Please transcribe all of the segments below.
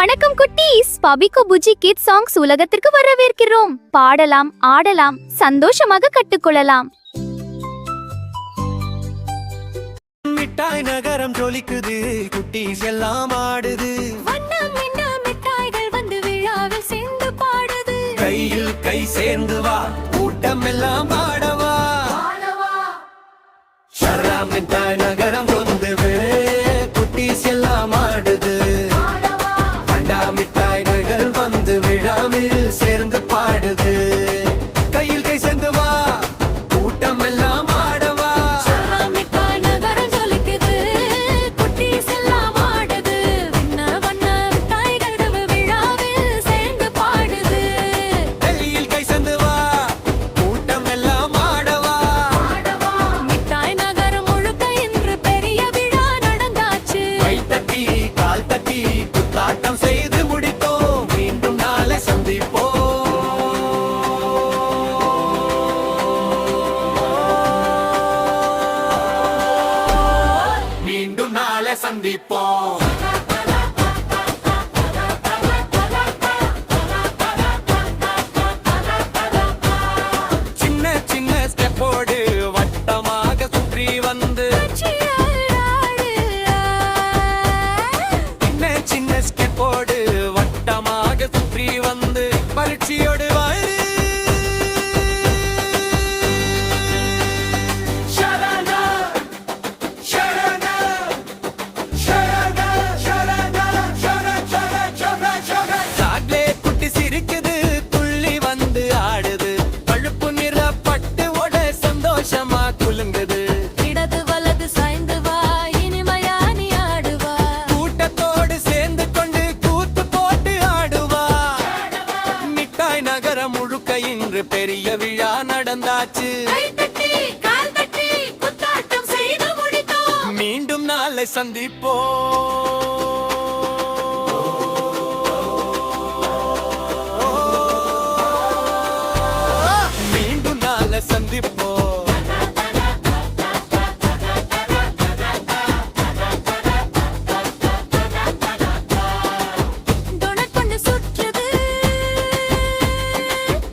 வணக்கம் குட்டீஸ், பபிகோ Buji kit songs உலகத்திற்கு வரவேற்கிறோம். பாடலாம், ஆடலாம், சந்தோஷமாக கற்றுக்கொள்ளலாம். மிட்டாய் நகரம் ஜொலிக்குது, குட்டீஸ் எல்லாம் ஆடுது. வண்ணம் என்ன மிட்டாய்கள் வந்து விழாவில் சேர்ந்து பாடுது. கையில் கை சேர்ந்து வா, கூட்டம் எல்லாம் ஆடவா. ஷர்ரா மிட்டாய் நகரம் வந்து குட்டீஸ் எல்லாம் ஆடுது. வண்டா மிட்டாய் நகர் வந்து விழாவில் சேர்ந்து பாடுது. கையில் கை சேர்ந்து வா, கூட்டம் எல்லாம் ஆடவா. மிட்டாய் நகரம் ஜொலிக்குது, குட்டீஸ் எல்லாம் ஆடுது. வண்ண வண்ண மிட்டாய்கள் விழாவில் சேர்ந்து பாடுது. கையில் கை சேர்ந்து வா, கூட்டம் எல்லாம் ஆடவா. மிட்டாய் நகரம் முழுக்க இன்று பெரிய விழா நடந்தாச்சு. கை தட்டி கால் தட்டி குத்தாட்டம் செய்து முடித்தோம். மீண்டும் நாளை சந்திப்போம். மீண்டும் நாளை சந்திப்போம். சின்ன சின்ன ஸ்டெப்போடு வட்டமாக சுற்றி வந்து சின்ன சின்ன ஸ்டெப்போடு வட்டமாக சுற்றி வந்து பரீட்சையோடு வாரு. ஷரனா ஷரனா ஷரனா ஷரனா ஷரனா ஷரனா சாக்லேட் குட்டி சிரிக்குது, துள்ளி வந்து ஆடுது. பழுப்பு நிற பட்டு ஓட சந்தோஷமா குலுங்குது. இடது வலது சாய்ந்து வா, இனிமையா நீ ஆடுவா. கூட்டத்தோடு சேர்ந்து கொண்டு கூத்து போட்டு ஆடுவா. மிட்டாய் நகரம் முழுக்க இன்று பெரிய விழா நடந்தாச்சு. கை தட்டி கால் தட்டி குத்தாட்டம் செய்து முடித்தோம். மீண்டும் நாளை சந்திப்போம். மீண்டும் நாளை சந்திப்போம். டொனட் கொண்டு சுற்றுது,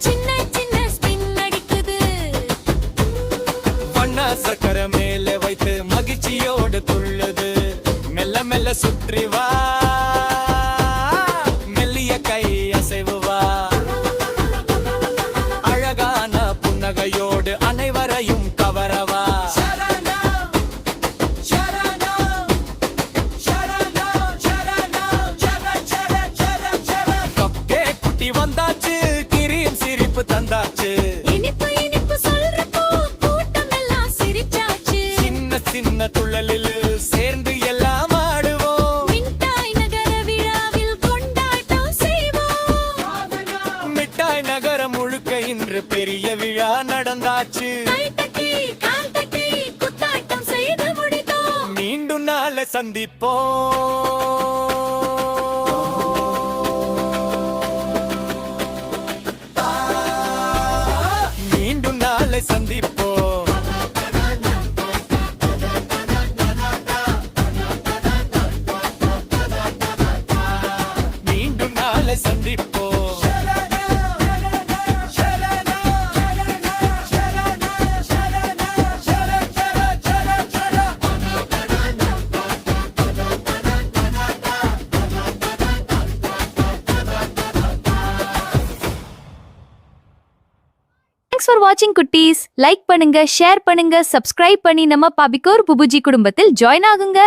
சின்ன சின்ன ஸ்பின் அடிக்குது. வண்ண சக்கரை மேலே வைத்து மகிழ்ச்சியோடு துள்ளுது. மெல்ல மெல்ல சுற்றி வா, மெல்லிய கை அசைவு வா. அழகான புன்னகையோடு அனைவரையும் கவரவா. கப்கேக் குட்டி வந்தாச்சு, கிரீம் சிரிப்பு தந்தாச்சு. இனிப்பு இனிப்பு சொல்றப்போ கூட்டம் எல்லாம் சிரிச்சாச்சு. சின்ன சின்ன துள்ளலில் சேர்ந்து எல்லாம் ஆடுவோம். மிட்டாய் நகர விழாவில் கொண்டாட்டம் செய்வோம். மிட்டாய் நகரம் முழுக்க இன்று பெரிய விழா நடந்தாச்சு. கை தட்டி கால் தட்டி குத்தாட்டம் செய்து முடித்தோம். மீண்டும் நாளை சந்திப்போம். மீண்டும் நாளை சந்திப்போம். மீண்டும் நாளை சந்திப்போம். Thanks for watching குட்டீஸ். லைக் பண்ணுங்க, ஷேர் பண்ணுங்க, சப்ஸ்கிரைப் பண்ணி நம்ம பபிகோர் புபுஜி குடும்பத்தில் ஜாயின் ஆகுங்க.